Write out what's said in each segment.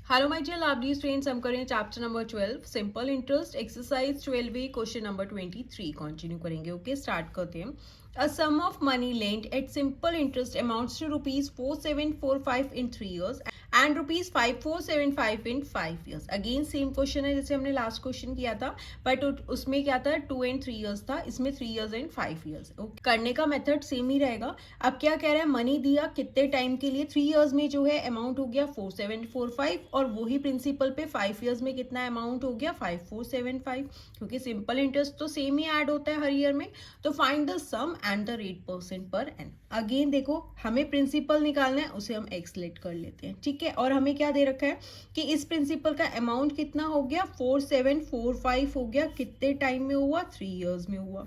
Hello my dear lovely students, I'm करेंगे chapter number 12 simple interest exercise 12 question number 23 continue करेंगे. Okay start करते हैं. A sum of money lent at simple interest amounts to rupees 4745 in 3 years and rupees 5475 in 5 years. Again same question है जैसे हमने last question किया था, but उसमें क्या था 2 and 3 years था, इसमें 3 years and 5 years. ओके करने का मेथड सेम ही रहेगा. अब क्या कह रहा है, मनी दिया कितने टाइम के लिए, 3 years में जो है अमाउंट हो गया 4745 और वही प्रिंसिपल पे 5 years में कितना अमाउंट हो गया 5475, क्योंकि सिंपल इंटरेस्ट तो सेम ही ऐड होता है हर ईयर में. तो find the sum and the rate percent per annum. Again देखो हमें प्रिंसिपल निकालना है, उसे हम एक्सलेट कर लेते हैं. ठीक है, और हमें क्या दे रखा है कि इस प्रिंसिपल का अमाउंट कितना हो गया 4745 हो गया, कितने टाइम में हुआ 3 years में हुआ.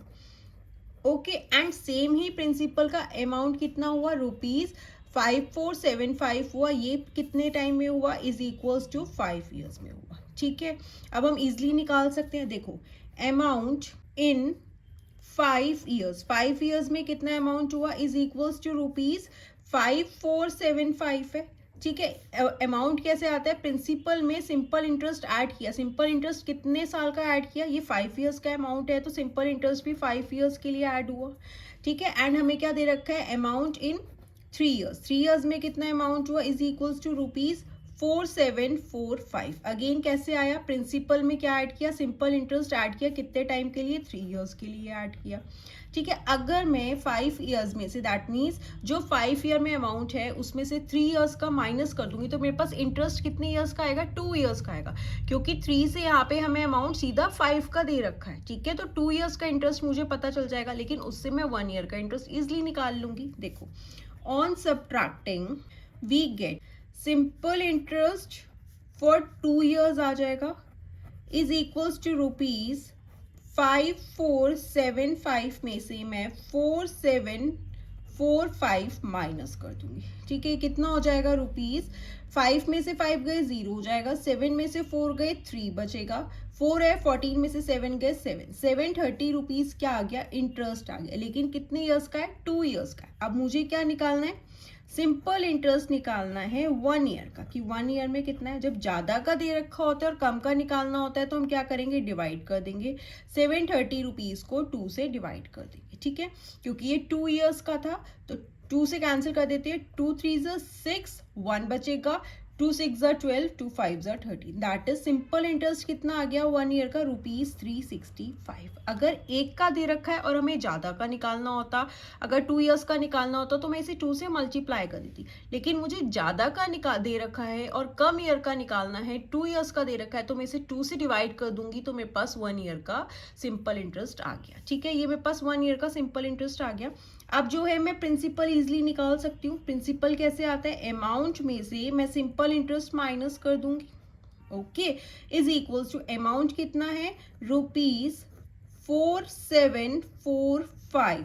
ओके एंड सेम ही प्रिंसिपल का अमाउंट कितना हुआ रुपीज 5475 हुआ, ये कितने टाइम में हुआ इज इक्वल्स टू 5 years में हुआ. ठीक है, अब हम इजिली निकाल सकते हैं. देखो अमाउंट इन 5 years में कितना अमाउंट हुआ इज इक्वल्स टू रुपीज 5475 है. ठीक है, अमाउंट कैसे आता है, प्रिंसिपल में सिंपल इंटरेस्ट ऐड किया. सिंपल इंटरेस्ट कितने साल का ऐड किया, ये 5 years का अमाउंट है तो सिंपल इंटरेस्ट भी 5 years के लिए ऐड हुआ. ठीक है, एंड हमें क्या दे रखा है अमाउंट इन 3 years. 3 years में कितना अमाउंट हुआ is equals to rupees 4745. Again कैसे आया, प्रिंसिपल में क्या ऐड किया, सिंपल इंटरेस्ट ऐड किया, कितने टाइम के लिए 3 years के लिए ऐड किया. ठीक है, अगर मैं 5 years में से दैट मीन्स जो 5 year में अमाउंट है उसमें से 3 years का माइनस कर दूंगी तो मेरे पास इंटरेस्ट कितने ईयर्स का आएगा 2 years का आएगा, क्योंकि 3 से यहाँ पे हमें अमाउंट सीधा 5 का दे रखा है. ठीक है, तो 2 years का इंटरेस्ट मुझे पता चल जाएगा, लेकिन उससे मैं 1 year का इंटरेस्ट इजिली निकाल लूंगी. देखो on subtracting we get simple interest for 2 years आ जाएगा इज इक्वल्स टू रुपीज 5475 में से मैं 4745 माइनस कर दूंगी. ठीक है, कितना हो जाएगा रुपीज 5 में से 5 गए 0 हो जाएगा, 7 में से 4 गए 3 बचेगा, 4 है 14 में से 7 गए 730 रुपीज क्या आ गया इंटरेस्ट आ गया. लेकिन कितने ईयर्स का है 2 years का है. अब मुझे क्या निकालना है, सिंपल इंटरेस्ट निकालना है 1 year का, कि 1 year में कितना है. जब ज्यादा का दे रखा होता है और कम का निकालना होता है तो हम क्या करेंगे डिवाइड कर देंगे. 730 रुपीज को 2 से डिवाइड कर देंगे. ठीक है, क्योंकि ये 2 years का था तो 2 से कैंसिल कर देते हैं, 2 3 6 1 बचेगा, 2 6 12 2 5 13. दैट इज सिंपल इंटरेस्ट कितना आ गया 1 year का रुपीज 365. अगर एक का दे रखा है और हमें ज्यादा का निकालना होता, अगर 2 years का निकालना होता तो मैं इसे 2 से मल्टीप्लाई कर देती, लेकिन मुझे ज्यादा का दे रखा है और कम ईयर का निकालना है, 2 years का दे रखा है तो मैं इसे 2 से डिवाइड कर दूंगी तो मेरे पास 1 year का सिंपल इंटरेस्ट आ गया. ठीक है, ये मेरे पास 1 year का सिंपल इंटरेस्ट आ गया. अब जो है मैं प्रिंसिपल इजिली निकाल सकती हूँ. प्रिंसिपल कैसे आता है, अमाउंट में से मैं सिंपल इंटरेस्ट माइनस कर दूंगी. Okay, is equals to amount कितना है रुपीज 4745.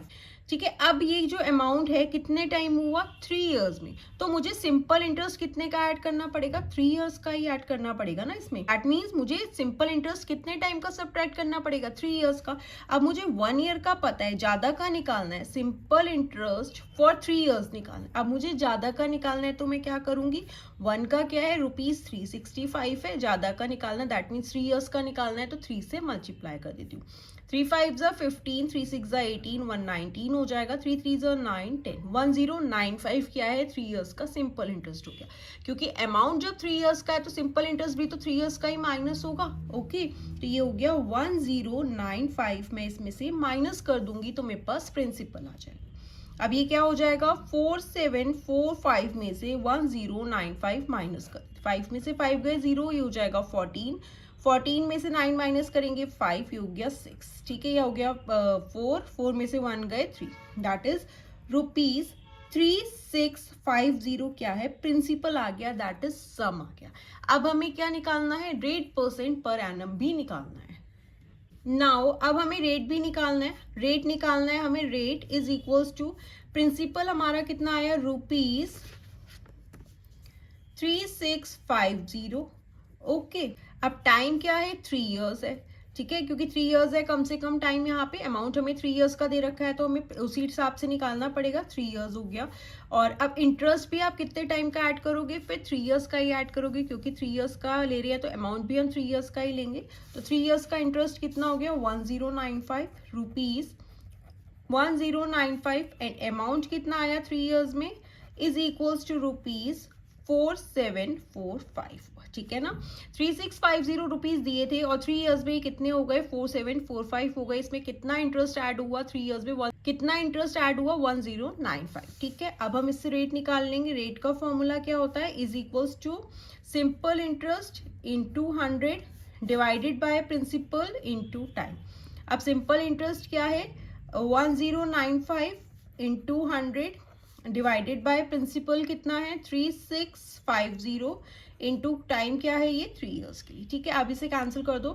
ठीक है, अब ये जो अमाउंट है कितने टाइम हुआ 3 years में, तो मुझे सिंपल इंटरेस्ट कितने का ऐड करना पड़ेगा 3 years का ही ऐड करना पड़ेगा ना इसमें. दैट मीन्स मुझे सिंपल इंटरेस्ट कितने टाइम का सब्ट्रैक्ट करना पड़ेगा 3 years का. अब मुझे 1 year का पता है, ज्यादा का निकालना है, सिंपल इंटरेस्ट फॉर 3 years निकालना है. अब मुझे ज्यादा का निकालना है तो मैं क्या करूंगी, 1 का क्या है रुपीज 365 है, ज्यादा का निकालना दैट मीन्स 3 years का निकालना है तो 3 से मल्टीप्लाई कर देती हूँ. 3 5 15, 3 6 18, 119 हो जाएगा, 3 3 9 10, 1095 क्या है 3 years का सिंपल इंटरेस्ट हो गया. क्योंकि अमाउंट जब 3 years का है तो सिंपल इंटरेस्ट भी तो 3 years का ही माइनस होगा. ओके, तो ये हो गया 1095, मैं इसमें से माइनस कर दूंगी तो मेरे पास प्रिंसिपल आ जाएगा. अब ये क्या हो जाएगा 4745 में से 1095 माइनस कर, 5 में से 5 गए 0, ये हो जाएगा 14, 14 में से 9 माइनस करेंगे 5, ये हो गया 6. ठीक है, ये हो गया 4 में से 1 गए 3, दैट इज रुपीज 3650 क्या है प्रिंसिपल आ गया, दैट इज सम आ गया. अब हमें क्या निकालना है, रेट परसेंट पर एनम भी निकालना है. नाउ अब हमें रेट भी निकालना है. रेट निकालना है हमें, rate is equals to principal हमारा कितना आया रुपीज 3650. ओके, अब टाइम क्या है 3 years है, ठीक है, क्योंकि 3 इयर्स है कम से कम टाइम, यहाँ पे अमाउंट हमें 3 इयर्स का दे रखा है तो हमें उसी हिसाब से निकालना पड़ेगा। 3 इयर्स हो गया। और अब इंटरेस्ट भी आप कितने टाइम का ऐड करोगे, फिर 3 इयर्स का ही ऐड करोगे, क्योंकि 3 इयर्स का ले रही है तो अमाउंट भी हम 3 इयर्स का ही लेंगे। तो 3 इयर्स का इंटरेस्ट कितना हो गया, 1095 रुपीज 1095, एंड अमाउंट कितना आया 3 इयर्स में इज इक्वल्स टू रुपीज 4745। ठीक है ना, 3650 रुपीज दिए थे और 3 इयर्स में कितने हो गए, 4745 हो गए। इसमें कितना इंटरेस्ट ऐड हुआ 3 इयर्स में, कितना इंटरेस्ट ऐड हुआ 1095। ठीक है, अब हम इससे रेट निकाल लेंगे। रेट का फॉर्मूला क्या होता है, is equals to simple interest into 100 divided by principal into time. अब सिंपल इंटरेस्ट क्या है, 1095 इंटू 100 डिवाइडेड बाय प्रिंसिपल कितना है 3650 इंटू टाइम क्या है ये 3 इयर्स के लिए। ठीक है, अब इसे कैंसिल कर दो,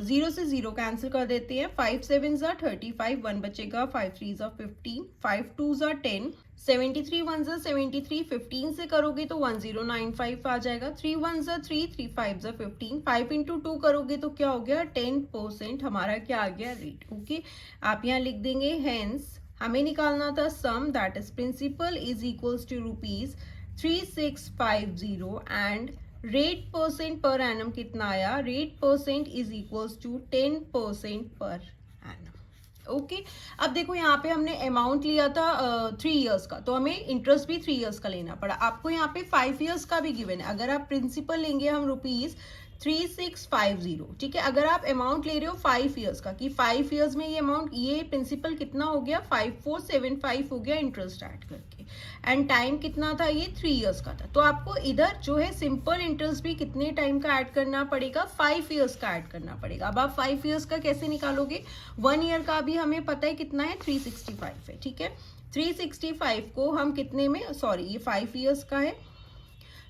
0 से 0 कैंसिल कर देते हैं। 5 7 ज़ा 35, 1 बचेगा, 5 3 ज़ा 15, 5 2 ज़ा 10, 73 1 ज़ा 73, 15 से करोगे तो 1095 आ जाएगा। 3 1 ज़ा 3, 3 5 ज़ा 15, 5 इंटू 2 करोगे तो क्या हो गया 10% हमारा क्या आ गया रेट। ओके, आप यहाँ लिख देंगे हेंस हमें निकालना था sum that is principal is equals to rupees 3650 and rate percent per annum कितना आया, rate percent is equals to 10% per annum. Okay, अब देखो यहाँ पे हमने अमाउंट लिया था 3 इयर्स का, तो हमें इंटरेस्ट भी 3 इयर्स का लेना पड़ा। आपको यहाँ पे 5 इयर्स का भी गिवन है। अगर आप प्रिंसिपल लेंगे हम रुपीज 3650, ठीक है, अगर आप अमाउंट ले रहे हो 5 इयर्स का, कि 5 इयर्स में ये अमाउंट, ये प्रिंसिपल कितना हो गया 5475 हो गया इंटरेस्ट ऐड करके, एंड टाइम कितना था ये 3 इयर्स का था। तो आपको इधर जो है सिंपल इंटरेस्ट भी कितने टाइम का ऐड करना पड़ेगा, 5 इयर्स का ऐड करना पड़ेगा। अब आप 5 इयर्स का कैसे निकालोगे, 1 ईयर का भी हमें पता है कितना है 365 है। ठीक है, 365 को हम कितने में, सॉरी ये 5 इयर्स का है,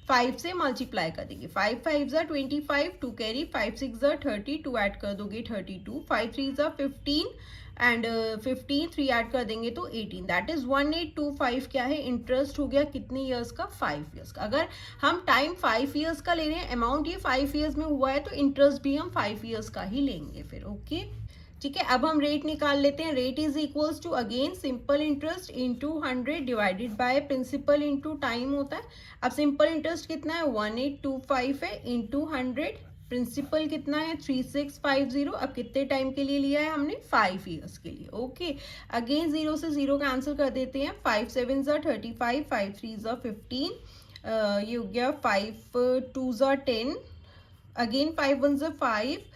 5 से मल्टीप्लाई कर देंगे। 5 5 ज़ा 25, 2 कैरी, 5 6 ज़ा 30, 2 ऐड कर दोगे 32, 5 3 ज़ा 15 एंड 15 3 ऐड कर देंगे तो 18, दैट इज 1825 क्या है इंटरेस्ट हो गया कितने ईयर्स का, 5 ईयर्स का। अगर हम टाइम 5 ईयर्स का ले रहे हैं, अमाउंट ये 5 ईयर्स में हुआ है, तो इंटरेस्ट भी हम 5 ईयर्स का ही लेंगे फिर। ओके, ठीक है, अब हम रेट निकाल लेते हैं। Rate is equals to again simple interest into 100 divided by principal into time होता है। अब सिंपल इंटरेस्ट कितना है 1825 है, इंटू 100, प्रिंसिपल कितना है 3650। अब कितने टाइम के लिए लिया है हमने, 5 इयर्स के लिए। ओके, अगेन 0 से 0 कैंसिल कर देते हैं। 5 7 ज़ा 35, 5 3 ज़ा 15, ये हो गया 5 2 ज़ा 10, अगेन 5 1 ज़ा 5,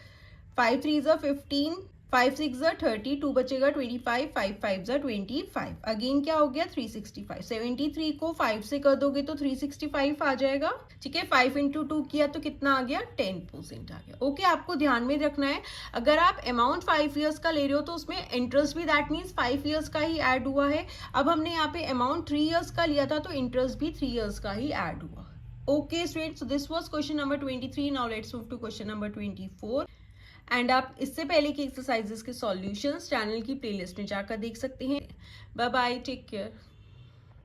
5 3 ज़ा 15, 5 6 ज़ा 30, 2 बचेगा 25, 5 5 ज़ा 25, अगेन क्या हो गया 365। 73 को 5 से कर दोगे तो 365 आ जाएगा। ठीक है, 5 इंटू 2 किया तो कितना आ गया 10% आ गया। ओके, आपको ध्यान में रखना है, अगर आप अमाउंट 5 इयर्स का ले रहे हो तो उसमें इंटरेस्ट भी दैट मीन्स 5 इयर्स का ही ऐड हुआ है। अब हमने यहाँ पे अमाउंट 3 इयर्स का लिया था तो इंटरेस्ट भी 3 इयर्स का ही ऐड हुआ। Okay students, so this was question number 23। Now let's move to question number 24। And आप इससे पहले की एक्सरसाइजेस के सॉल्यूशंस चैनल की प्लेलिस्ट में जाकर देख सकते हैं। Bye bye, take care.